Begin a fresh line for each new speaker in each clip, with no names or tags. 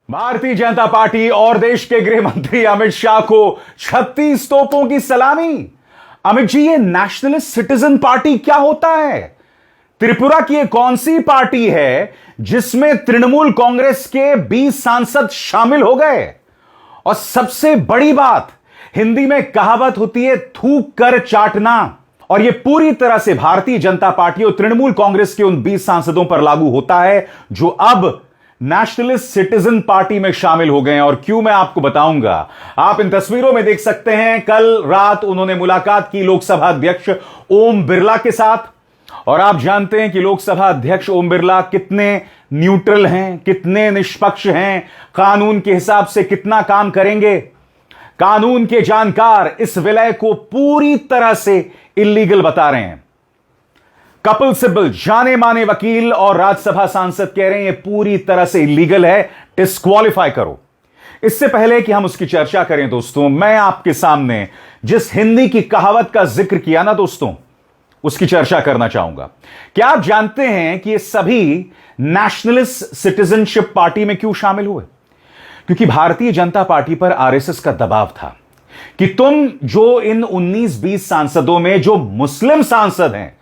Bharatiya Janata party और देश के गृह मंत्री अमित शाह को 36 तोपों की सलामी। अमित जी, ये नेशनलिस्ट सिटीजन पार्टी क्या होता है? त्रिपुरा की एक कौन सी पार्टी है जिसमें तृणमूल कांग्रेस के 20 सांसद शामिल हो गए? और सबसे बड़ी बात, हिंदी में कहावत होती है थूक कर चाटना, और यह पूरी तरह से भारतीय जनता पार्टी और तृणमूल कांग्रेस के उन 20 सांसदों पर लागू होता है जो अब नेशनलिस्ट सिटीजन पार्टी में शामिल हो गए हैं। और क्यों, मैं आपको बताऊंगा। आप इन तस्वीरों में देख सकते हैं, कल रात उन्होंने मुलाकात की लोकसभा अध्यक्ष ओम बिरला के साथ। और आप जानते हैं कि लोकसभा अध्यक्ष ओम बिरला कितने न्यूट्रल हैं, कितने निष्पक्ष हैं, कानून के हिसाब से कितना काम करेंगे। कानून के जानकार इस विलय को पूरी तरह से इलीगल बता रहे हैं। कपिल सिब्बल, जाने माने वकील और राज्यसभा सांसद, कह रहे हैं यह पूरी तरह से इलीगल है, डिस्क्वालीफाई करो। इससे पहले कि हम उसकी चर्चा करें दोस्तों, मैं आपके सामने जिस हिंदी की कहावत का जिक्र किया ना दोस्तों, उसकी चर्चा करना चाहूंगा। क्या आप जानते हैं कि ये सभी नेशनलिस्ट सिटीजनशिप पार्टी में क्यों शामिल हुए? क्योंकि भारतीय जनता पार्टी पर आरएसएस का दबाव था कि तुम जो इन 19-20 सांसदों में जो मुस्लिम सांसद हैं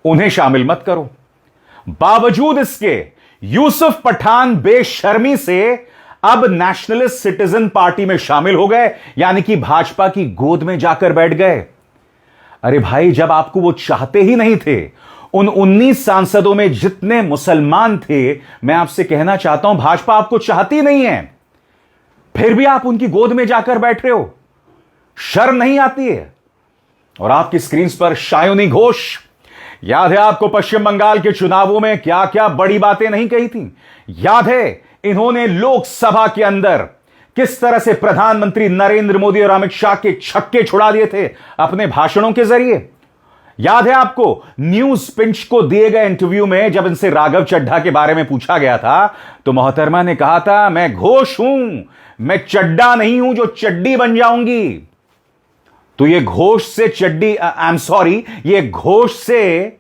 उन्हें शामिल मत करो। बावजूद इसके यूसुफ पठान बेशर्मी से अब नेशनलिस्ट सिटीजन पार्टी में शामिल हो गए, यानी कि भाजपा की गोद में जाकर बैठ गए। अरे भाई, जब आपको वो चाहते ही नहीं थे, उन 19 सांसदों में जितने मुसलमान थे, मैं आपसे कहना चाहता हूं भाजपा आपको चाहती नहीं है, फिर भी आप उनकी गोद में जाकर बैठ रहे हो। शर्म नहीं आती है? और आपकी स्क्रीन पर शायोनी घोष, याद है आपको पश्चिम बंगाल के चुनावों में क्या क्या बड़ी बातें नहीं कही थी? याद है इन्होंने लोकसभा के अंदर किस तरह से प्रधानमंत्री नरेंद्र मोदी और अमित शाह के छक्के छुड़ा दिए थे अपने भाषणों के जरिए? याद है आपको न्यूज पिंच को दिए गए इंटरव्यू में जब इनसे राघव चड्ढा के बारे में पूछा गया था तो मोहतरमा ने कहा था, मैं घोष हूं, मैं चड्ढा नहीं हूं जो चड्डी बन जाऊंगी। तो ये घोष से चड्डी, आई एम सॉरी, ये घोष से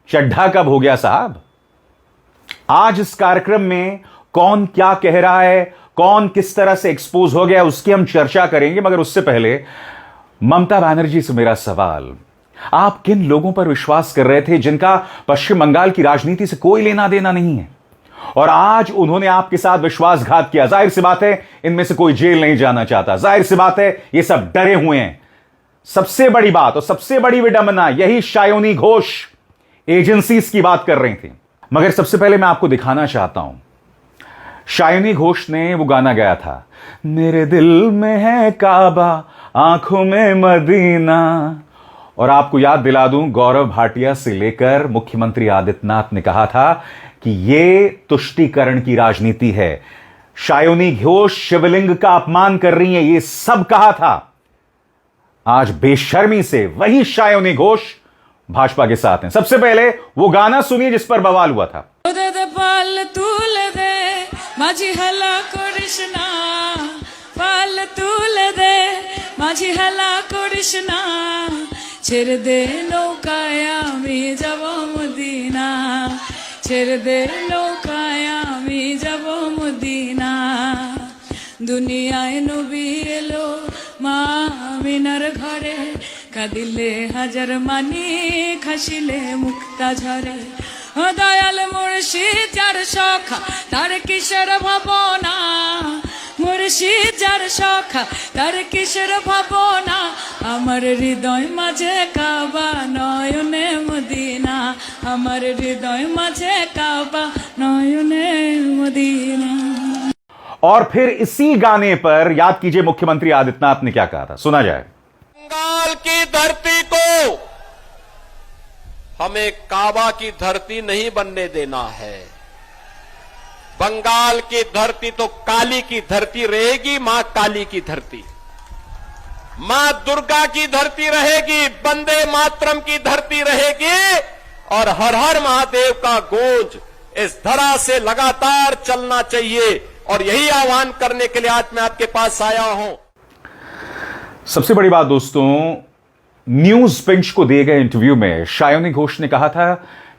चड्ढा कब हो गया साहब? आज इस कार्यक्रम में कौन क्या कह रहा है, कौन किस तरह से एक्सपोज हो गया, उसकी हम चर्चा करेंगे। मगर उससे पहले ममता बनर्जी से मेरा सवाल, आप किन लोगों पर विश्वास कर रहे थे जिनका पश्चिम बंगाल की राजनीति से कोई लेना देना नहीं है, और आज उन्होंने आपके साथ विश्वासघात किया? जाहिर सी बात है इनमें से कोई जेल नहीं जाना चाहता, जाहिर सी बात है ये सब डरे हुए हैं। सबसे बड़ी बात और सबसे बड़ी विडंबना, यही शायोनी घोष एजेंसीज की बात कर रही थी। मगर सबसे पहले मैं आपको दिखाना चाहता हूं, शायोनी घोष ने वो गाना गाया था, मेरे दिल में है काबा, आंखों में मदीना। और आपको याद दिला दूं, गौरव भाटिया से लेकर मुख्यमंत्री आदित्यनाथ ने कहा था कि यह तुष्टीकरण की राजनीति है, शायोनी घोष शिवलिंग का अपमान कर रही है, यह सब कहा था। आज बेशर्मी से वही शायोनी घोष भाजपा के साथ हैं। सबसे पहले वो गाना सुनिए जिस पर बवाल हुआ था।
माझी हला कृष्णा पाल तूल दे, माझी हला कृष्णा ছেড়ে দে নৌকায় আমি যাব মদিনা, ছেড়ে দে নৌকায় আমি যাব মদিনা। দুনিয়ায় নবী এলো মা আমিনার ঘরে, কাঁদিলে হাজার মানি খাসিলে মুক্তা ঝরে। ও দয়াল মুর্শিদ যার সখা তার কিশোর ভাবনা, মুর্শিদ যার সখা তার কিশোর ভাবনা। আমার হৃদয় মাঝে কাবা নয়নে মদিনা, আমার হৃদয় মাঝে কাবা নয়নে মদিনা।
और फिर इसी गाने पर याद कीजिए मुख्यमंत्री आदित्यनाथ ने क्या कहा था, सुना जाए।
बंगाल की धरती को हमें काबा की धरती नहीं बनने देना है। बंगाल की धरती तो काली की धरती रहेगी, मां काली की धरती, मां दुर्गा की धरती रहेगी, वंदे मातरम की धरती रहेगी, और हर हर महादेव का गूंज इस धरा से लगातार चलना चाहिए। और यही आह्वान करने के लिए आज मैं आपके पास आया हूं।
सबसे बड़ी बात दोस्तों, न्यूज पिंच को दिए गए इंटरव्यू में शायोनी घोष ने कहा था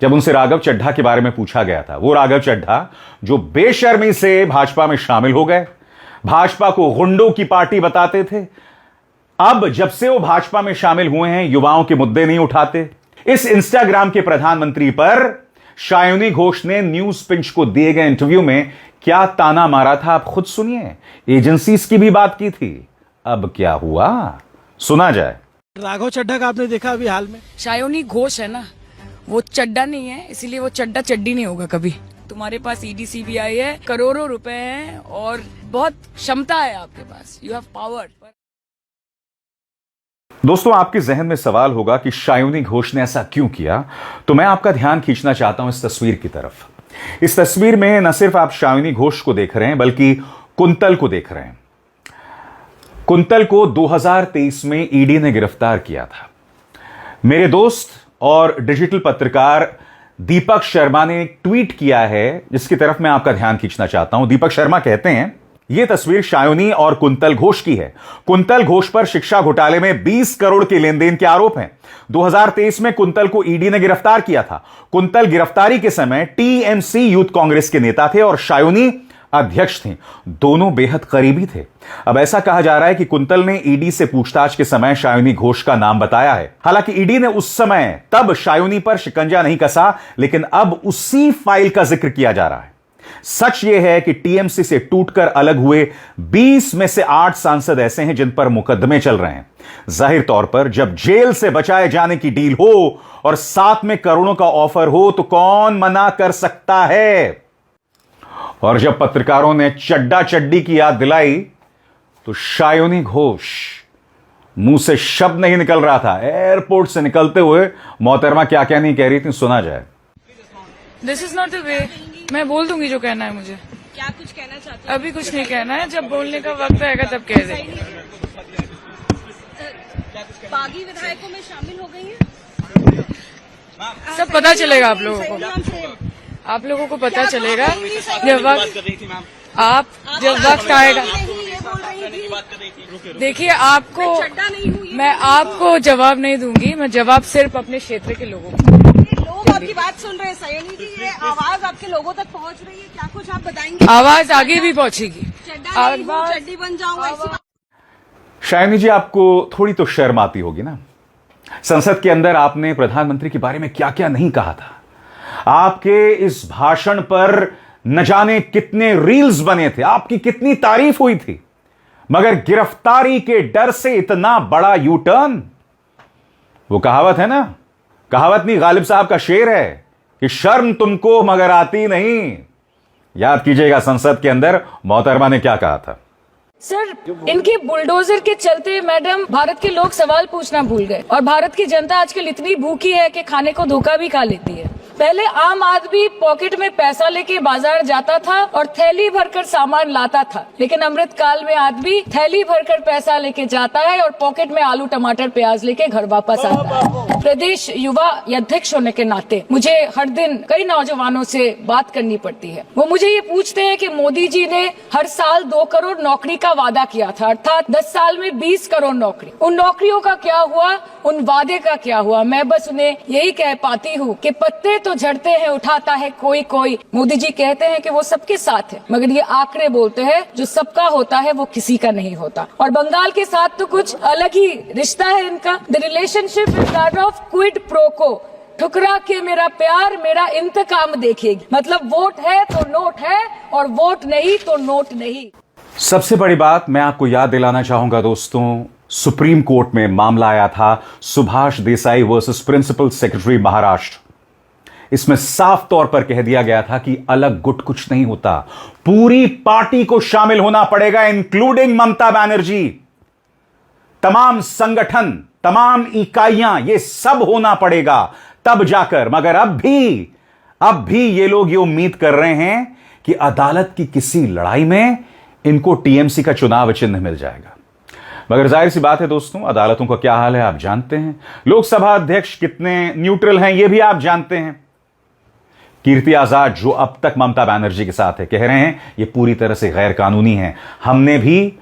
जब उनसे राघव चड्ढा के बारे में पूछा गया था, वो राघव चड्ढा जो बेशर्मी से भाजपा में शामिल हो गए, भाजपा को गुंडों की पार्टी बताते थे, अब जब से वो भाजपा में शामिल हुए हैं युवाओं के मुद्दे नहीं उठाते। इस इंस्टाग्राम के प्रधानमंत्री पर शायोनी घोष ने न्यूज पिंच को दिए गए इंटरव्यू में क्या ताना मारा था, आप खुद सुनिए। एजेंसीज की भी बात की थी, अब क्या हुआ सुना जाए।
राघव चड्ढा का आपने देखा अभी हाल में?
शायोनी घोष है ना, वो चड्डा नहीं है, इसीलिए वो चड्डा चड्डी नहीं होगा कभी। तुम्हारे पास ईडी सीबीआई है, करोड़ों रुपए हैं और बहुत क्षमता है आपके पास, यू हैव पावर।
दोस्तों, आपके जहन में सवाल होगा कि शायोनी घोष ने ऐसा क्यों किया, तो मैं आपका ध्यान खींचना चाहता हूं इस तस्वीर की तरफ। इस तस्वीर में न सिर्फ आप शायोनी घोष को देख रहे हैं बल्कि कुंतल को देख रहे हैं। कुंतल को 2023 में ईडी ने गिरफ्तार किया था। मेरे दोस्त और डिजिटल पत्रकार दीपक शर्मा ने एक ट्वीट किया है जिसकी तरफ मैं आपका ध्यान खींचना चाहता हूं। दीपक शर्मा कहते हैं, यह तस्वीर शायोनी और कुंतल घोष की है। कुंतल घोष पर शिक्षा घोटाले में 20 करोड़ के लेन देन के आरोप हैं। 2023 में कुंतल को ईडी ने गिरफ्तार किया था। कुंतल गिरफ्तारी के समय टीएमसी यूथ कांग्रेस के नेता थे और शायोनी अध्यक्ष थे। दोनों बेहद करीबी थे। अब ऐसा कहा जा रहा है कि कुंतल ने ईडी से पूछताछ के समय शायोनी घोष का नाम बताया है। हालांकि ईडी ने उस समय तब शायोनी पर शिकंजा नहीं कसा, लेकिन अब उसी फाइल का जिक्र किया जा रहा है। सच यह है कि टीएमसी से टूटकर अलग हुए 20 में से 8 सांसद ऐसे हैं जिन पर मुकदमे चल रहे हैं। जाहिर तौर पर जब जेल से बचाए जाने की डील हो और साथ में करोड़ों का ऑफर हो तो कौन मना कर सकता है। और जब पत्रकारों ने चड्डा चड्डी की याद दिलाई तो शायोनी घोष मुंह से शब्द नहीं निकल रहा था। एयरपोर्ट से निकलते हुए मोहतरमा क्या क्या नहीं कह रही थी, सुना जाए।
This is not the way. मैं बोल दूंगी जो कहना है मुझे।
क्या कुछ कहना चाहते हैं?
अभी कुछ नहीं कहना है, जब बोलने का वक्त आएगा तब कह दे।
बागी विधायकों में शामिल हो गई हैं?
सब पता चलेगा आप लोगों को।
नाम से
आप लोगों को पता चलेगा जब वक्त आएगा।
ये बोल रही थी।
देखिए, आपको
चड्डा नहीं हुई है।
मैं आपको जवाब नहीं दूंगी, मैं जवाब सिर्फ अपने क्षेत्र के लोगों को।
लोग आपकी बात सुन रहे हैं शायोनी जी, ये आवाज आपके लोगों तक पहुंच रही है, क्या कुछ आप बताएंगे?
आवाज आगे भी पहुंचेगी।
चड्डा नहीं हूँ, चड्डी बन जाऊंगा, ऐसी बात।
शायोनी जी, आपको थोड़ी तो शर्म आती होगी ना। संसद के अंदर आपने प्रधानमंत्री के बारे में क्या क्या नहीं कहा था। आपके इस भाषण पर न जाने कितने रील्स बने थे, आपकी कितनी तारीफ हुई थी, मगर गिरफ्तारी के डर से इतना बड़ा यू टर्न। वो कहावत है ना, कहावत नहीं, गालिब साहब का शेर है कि शर्म तुमको मगर आती नहीं। याद कीजिएगा संसद के अंदर मोहतरमा ने क्या कहा था।
सर, इनके बुलडोजर के चलते मैडम भारत के लोग सवाल पूछना भूल गए और भारत की जनता आजकल इतनी भूखी है कि खाने को धोखा भी खा लेती है। पहले आम आदमी पॉकेट में पैसा लेके बाजार जाता था और थैली भरकर सामान लाता था, लेकिन अमृत काल में आदमी थैली भरकर पैसा लेके जाता है और पॉकेट में आलू टमाटर प्याज लेके घर वापस आता है। प्रदेश युवा अध्यक्ष होने के नाते मुझे हर दिन कई नौजवानों से बात करनी पड़ती है। वो मुझे ये पूछते हैं कि मोदी जी ने हर साल 2 करोड़ नौकरी का वादा किया था, अर्थात 10 साल में 20 करोड़ नौकरी। उन नौकरियों का क्या हुआ, उन वादे का क्या हुआ? मैं बस उन्हें यही कह पाती हूँ कि पत्ते तो झड़ते हैं, उठाता है कोई कोई। मोदी जी कहते हैं कि वो सबके साथ है, मगर ये आंकड़े बोलते हैं जो सबका होता है वो किसी का नहीं होता। और बंगाल के साथ तो कुछ अलग ही रिश्ता है इनका। The relationship is that of quid pro को। ठुकरा के मेरा प्यार मेरा इंतकाम देखेगी। मतलब वोट है तो नोट है और वोट नहीं तो नोट नहीं।
सबसे बड़ी बात मैं आपको याद दिलाना चाहूंगा दोस्तों, सुप्रीम कोर्ट में मामला आया था Subhash Desai versus principal secretary Maharashtra. इसमें साफ तौर पर कह दिया गया था कि अलग गुट कुछ नहीं होता, पूरी पार्टी को शामिल होना पड़ेगा, इंक्लूडिंग ममता बनर्जी। तमाम संगठन, तमाम इकाइयां, ये सब होना पड़ेगा तब जाकर। मगर अब भी ये लोग ये उम्मीद कर रहे हैं कि अदालत की किसी लड़ाई में इनको टीएमसी का चुनाव चिन्ह मिल जाएगा। मगर जाहिर सी बात है दोस्तों, अदालतों का क्या हाल है आप जानते हैं। लोकसभा अध्यक्ष कितने न्यूट्रल हैं ये भी आप जानते हैं। कीर्ति आजाद जो अब तक ममता बनर्जी के साथ है, कह रहे हैं ये पूरी तरह से गैर कानूनी है। हमने भी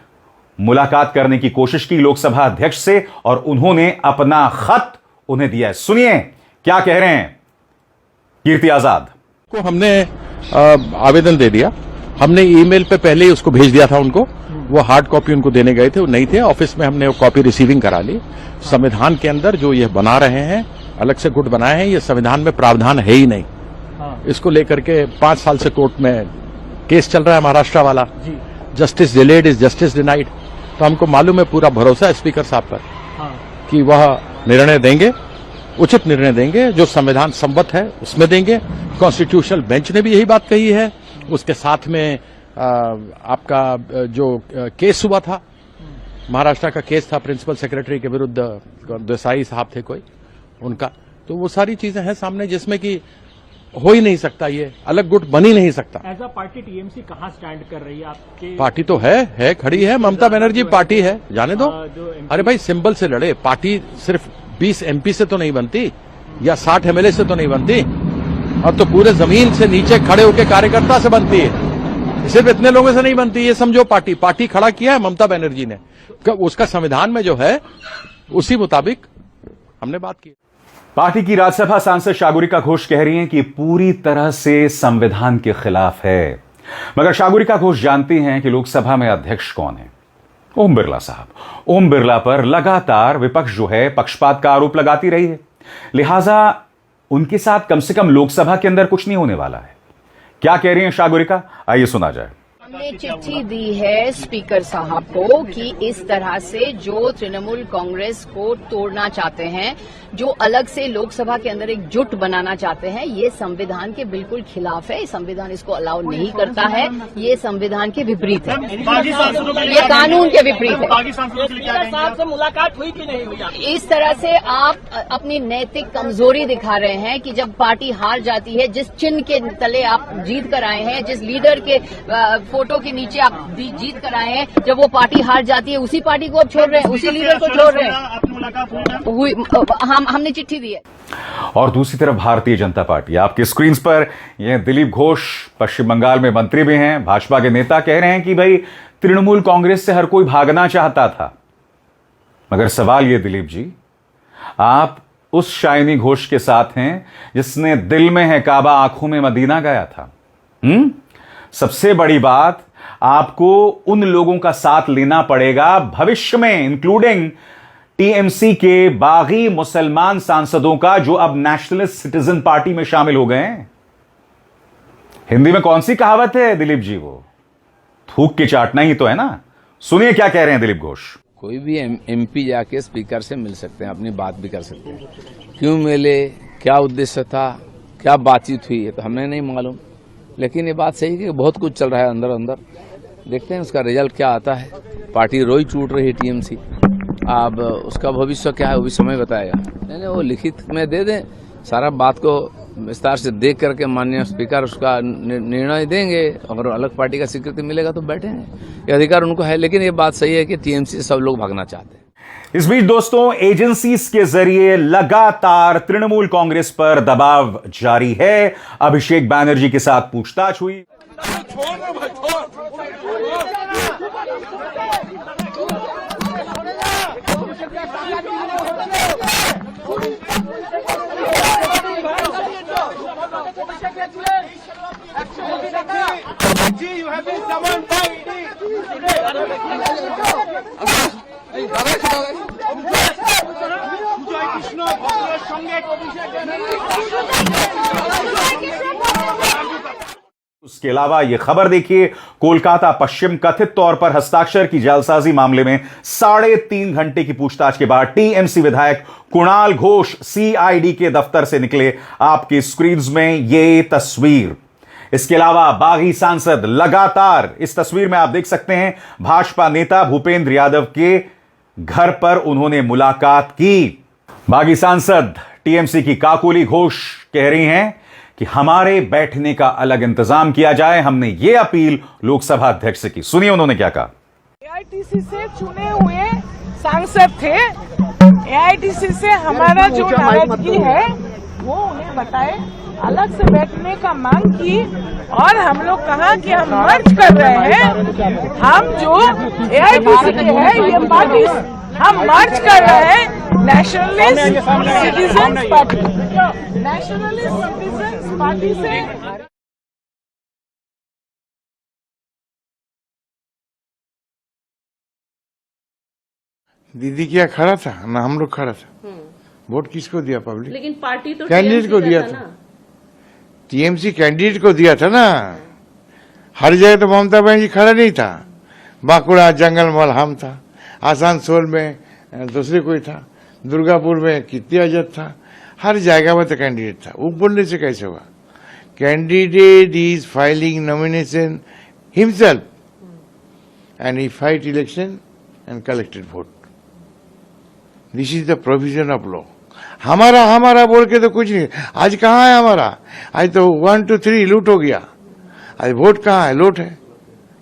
मुलाकात करने की कोशिश की लोकसभा अध्यक्ष से और उन्होंने अपना खत उन्हें दिया है। सुनिए क्या कह रहे हैं। कीर्ति आजाद
को हमने आवेदन दे दिया। हमने ईमेल पे पहले ही उसको भेज दिया था उनको। वो हार्ड कॉपी उनको देने गए थे, वो नहीं थे। ऑफिस में हमने वो कॉपी रिसीविंग करा ली। संविधान के अंदर जो ये बना रहे हैं, अलग से गुट बनाए हैं, ये संविधान में प्रावधान है ही नहीं। इसको लेकर के 5 साल से कोर्ट में केस चल रहा है महाराष्ट्र वाला। Justice delayed is justice denied. तो हमको मालूम है, पूरा भरोसा है स्पीकर साहब पर कि वह निर्णय देंगे, उचित निर्णय देंगे, जो संविधान सम्मत है उसमें देंगे। कॉन्स्टिट्यूशनल बेंच ने भी यही बात कही है। उसके साथ में आपका जो केस हुआ था, महाराष्ट्र का केस था प्रिंसिपल सेक्रेटरी के विरुद्ध, देसाई साहब थे कोई उनका, तो वो सारी चीजें हैं सामने जिसमें कि हो ही नहीं सकता, ये अलग गुट बन ही नहीं सकता।
एज अ पार्टी टीएमसी कहाँ स्टैंड कर रही है आपके?
पार्टी तो है खड़ी है। ममता बनर्जी पार्टी है, जाने दो। अरे भाई, सिंबल से लड़े। पार्टी सिर्फ 20 एमपी से तो नहीं बनती या 60 एमएलए से तो नहीं बनती, अब तो पूरे जमीन से नीचे खड़े होकर कार्यकर्ता से बनती है। सिर्फ इतने लोगों से नहीं बनती। ये समझो पार्टी खड़ा किया है ममता बनर्जी ने, उसका संविधान में जो है उसी मुताबिक हमने बात की।
पार्टी की राज्यसभा सांसद शागुरिका घोष कह रही हैं कि पूरी तरह से संविधान के खिलाफ है, मगर शागुरिका घोष जानती हैं कि लोकसभा में अध्यक्ष कौन है? ओम बिरला साहब। ओम बिरला पर लगातार विपक्ष जो है पक्षपात का आरोप लगाती रही है, लिहाजा उनके साथ कम से कम लोकसभा के अंदर कुछ नहीं होने वाला है। क्या कह रही हैं शागुरिका, आइए सुना जाए।
हमने चिट्ठी दी है स्पीकर साहब को कि इस तरह से जो तृणमूल कांग्रेस को तोड़ना चाहते हैं, जो अलग से लोकसभा के अंदर एक जुट बनाना चाहते हैं, ये संविधान के बिल्कुल खिलाफ है। संविधान इसको अलाउ नहीं करता है। ये संविधान के विपरीत है, ये कानून के विपरीत है।
मुलाकात हुई कि नहीं हुई?
इस तरह से आप अपनी नैतिक कमजोरी दिखा रहे हैं कि जब पार्टी हार जाती है, जिस चिन्ह के तले आप जीत कर आए हैं, जिस लीडर के फोटो के नीचे आप जीत कर आए हैं, जब वो पार्टी हार जाती है, उसी पार्टी को आप छोड़ रहे हैं, उसी लीडर को छोड़ रहे हैं। हमने चिट्ठी दी है।
और दूसरी तरफ भारतीय जनता पार्टी, आपकी स्क्रीन पर ये दिलीप घोष पश्चिम बंगाल में मंत्री भी हैं, भाजपा के नेता कह रहे हैं कि भाई तृणमूल कांग्रेस से हर कोई भागना चाहता था। मगर सवाल ये दिलीप जी, आप उस शाइनी घोष के साथ हैं जिसने दिल में है काबा, आंखों में मदीना गया था। सबसे बड़ी बात, आपको उन लोगों का साथ लेना पड़ेगा भविष्य में, इंक्लूडिंग टीएमसी के बागी मुसलमान सांसदों का, जो अब नेशनलिस्ट सिटीजन पार्टी में शामिल हो गए हैं। हिंदी में कौन सी कहावत है दिलीप जी, वो थूक के चाटना ही तो है ना। सुनिए क्या कह रहे हैं दिलीप घोष।
कोई भी एमपी जाके स्पीकर से मिल सकते हैं, अपनी बात भी कर सकते हैं। क्यों मिले, क्या उद्देश्य था, क्या बातचीत हुई है तो हमें नहीं मालूम, लेकिन ये बात सही है कि बहुत कुछ चल रहा है अंदर अंदर। देखते हैं उसका रिजल्ट क्या आता है। पार्टी रोई टूट रही है टीएमसी, अब उसका भविष्य क्या है वो भी समय बताएगा। नहीं, वो लिखित में दे दें, सारा बात को विस्तार से देख करके माननीय स्पीकर उसका निर्णय देंगे। अगर अलग पार्टी का स्वीकृति मिलेगा तो बैठेंगे, ये अधिकार उनको है। लेकिन ये बात सही है कि टीएमसी से सब लोग भागना चाहते हैं।
इस बीच दोस्तों, एजेंसीज के जरिए लगातार तृणमूल कांग्रेस पर दबाव जारी है। अभिषेक बैनर्जी के साथ पूछताछ हुई। उसके अलावा यह खबर देखिए, कोलकाता पश्चिम कथित तौर पर हस्ताक्षर की जालसाजी मामले में 3.5 घंटे की पूछताछ के बाद टीएमसी विधायक कुणाल घोष सीआईडी के दफ्तर से निकले। आपकी स्क्रीन में यह तस्वीर। इसके अलावा बागी सांसद लगातार, इस तस्वीर में आप देख सकते हैं, भाजपा नेता भूपेंद्र यादव के घर पर उन्होंने मुलाकात की। बागी सांसद टीएमसी की काकोली घोष कह रही हैं कि हमारे बैठने का अलग इंतजाम किया जाए, हमने ये अपील लोकसभा अध्यक्ष से की। सुनिए उन्होंने क्या कहा।
एआईटीसी से चुने हुए सांसद थे, एआईटीसी से हमारा जो नाराजगी है वो उन्हें बताए, अलग से बैठने का मांग की, और हम लोग कहा कि हम मर्ज कर रहे हैं। हम जो एआईटीसी के हैं, ये पार्टी हम मर्ज कर रहे हैं, nationalist citizens party, nationalist citizens party से
दीदी क्या खड़ा था ना, हम लोग खड़ा था। वोट किसको दिया पब्लिक?
लेकिन पार्टी तो
कैंडिडेट को दिया था, टीएमसी कैंडिडेट को दिया था ना। हर जगह तो ममता बनर्जी खड़ा नहीं था। बांकुड़ा जंगल महल हम था, आसनसोल में दूसरे कोई था, दुर्गापुर में कीर्ति आजाद था, हर जगह में तो कैंडिडेट था। वो बोलने से कैसे होगा? Candidate is filing nomination himself and he fight election and collected vote. This is the provision of law. हमारा बोल के तो कुछ नहीं। आज कहाँ है हमारा? आज तो 1 2 3 लूट हो गया। आज वोट कहाँ है? लूट है।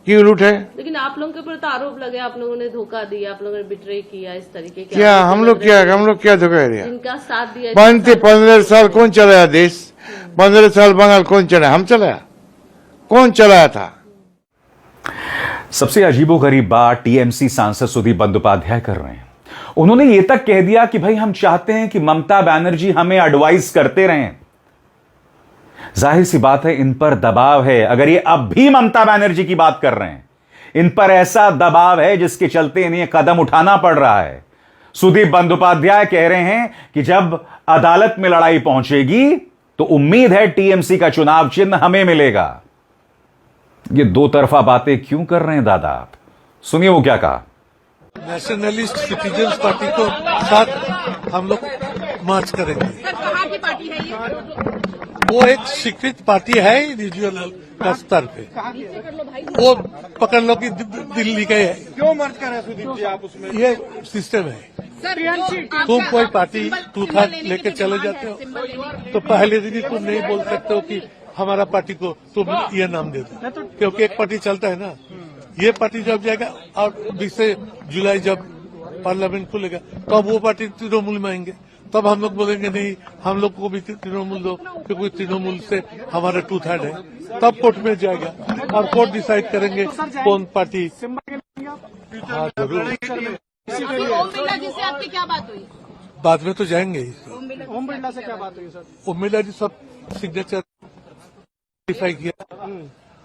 क्यों लूट है?
लेकिन आप लोगों के ऊपर तो आरोप लगे, आप लोगों ने धोखा दिया, आप लोगों ने बिट्रे किया, इस तरीके के।
क्या हम लोग क्या धोखा दिया?
इनका साथ दिया।
बनते 15 साल कौन चलाया देश? 15 साल बंगाल कौन चलाया? हम चलाया? कौन चलाया था?
सबसे अजीबोगरीब बात टीएमसी सांसद सुदीप बंदोपाध्याय कर रहे हैं। उन्होंने यह तक कह दिया कि भाई हम चाहते हैं कि ममता बनर्जी हमें एडवाइस करते रहें। जाहिर सी बात है, इन पर दबाव है। अगर ये अब भी ममता बनर्जी की बात कर रहे हैं, इन पर ऐसा दबाव है जिसके चलते इन्हें कदम उठाना पड़ रहा है। सुदीप बंदोपाध्याय कह रहे हैं कि जब अदालत में लड़ाई पहुंचेगी तो उम्मीद है टीएमसी का चुनाव चिन्ह हमें मिलेगा। ये दो तरफा बातें क्यों कर रहे हैं दादा आप? सुनिए वो क्या कहा।
नेशनलिस्ट सिटीजन्स पार्टी को साथ हम लोग मार्च करेंगे।
कहाँ की पार्टी है ये?
वो एक स्वीकृत पार्टी है रीजनल का स्तर पे। वो पकड़ लो कि दिल्ली के है।
क्यों मर्ज कर रहे हैं सुदीप जी आप उसमें?
ये सिस्टम है। तुम कोई पार्टी टू था लेके चले जाते हो तो पहले दिन ही तुम नहीं बोल सकते हो कि हमारा पार्टी को तुम ये नाम दे दो, क्योंकि एक पार्टी चलता है ना। ये पार्टी जब जाएगा और 20 जुलाई जब पार्लियामेंट खुलेगा तब वो पार्टी तृणमूल में आएंगे, तब हम लोग बोलेंगे नहीं हम लोग को भी तृणमूल दो, क्योंकि तृणमूल से हमारा 2/3 है। तब कोर्ट में जाएगा और कोर्ट डिसाइड करेंगे कौन पार्टी। हाँ जरूर।
ओम बिरला जी से आपकी क्या बात हुई?
बाद में तो जाएंगे ही।
ओम बिरला से क्या बात हुई सर?
ओम बिरला जी सब सिग्नेचर वेरीफाई किया।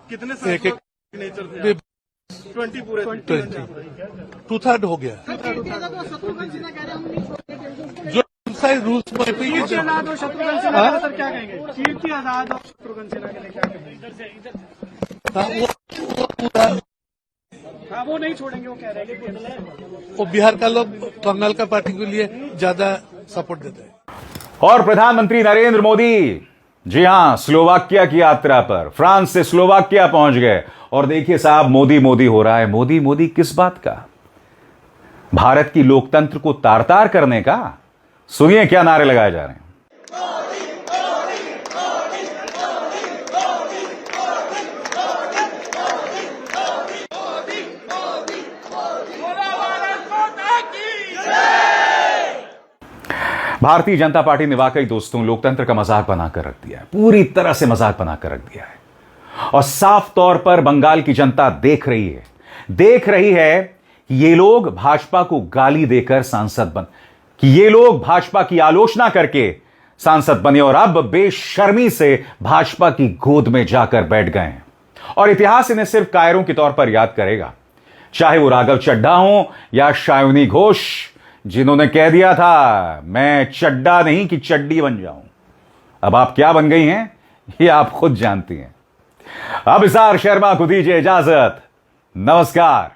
कितने
एक
20 पूरे
2/3 हो गया। जो रूल्स में
कीर्ति आजाद और शत्रुघ्न सिन्हा सर क्या कहेंगे? कीर्ति आजाद और शत्रुघ्न सिन्हा के लिए क्या कहेंगे? वो नहीं छोड़ेंगे, वो कह रहे हैं।
वो बिहार का लोग बंगाल का पार्टी के लिए ज्यादा सपोर्ट देते हैं।
और प्रधानमंत्री नरेंद्र मोदी जी हां स्लोवाकिया की यात्रा पर फ्रांस से स्लोवाकिया पहुंच गए। और देखिए साहब, मोदी मोदी हो रहा है। मोदी मोदी किस बात का? भारत की लोकतंत्र को तार तार करने का। सुनिए क्या नारे लगाए जा रहे हैं। भारतीय जनता पार्टी ने वाकई दोस्तों लोकतंत्र का मजाक बनाकर रख दिया है, पूरी तरह से मजाक बनाकर रख दिया है। और साफ तौर पर बंगाल की जनता देख रही है कि ये लोग भाजपा को गाली देकर सांसद कि ये लोग भाजपा की आलोचना करके सांसद बने और अब बेशर्मी से भाजपा की गोद में जाकर बैठ गए हैं। और इतिहास इन्हें सिर्फ कायरों के तौर पर याद करेगा, चाहे वो राघव चड्ढा हो या शायनी घोष, जिन्होंने कह दिया था मैं चड्ढा नहीं कि चड्डी बन जाऊं। अब आप क्या बन गई हैं ये आप खुद जानती हैं। अब इसार शर्मा को दीजिए इजाजत। नमस्कार।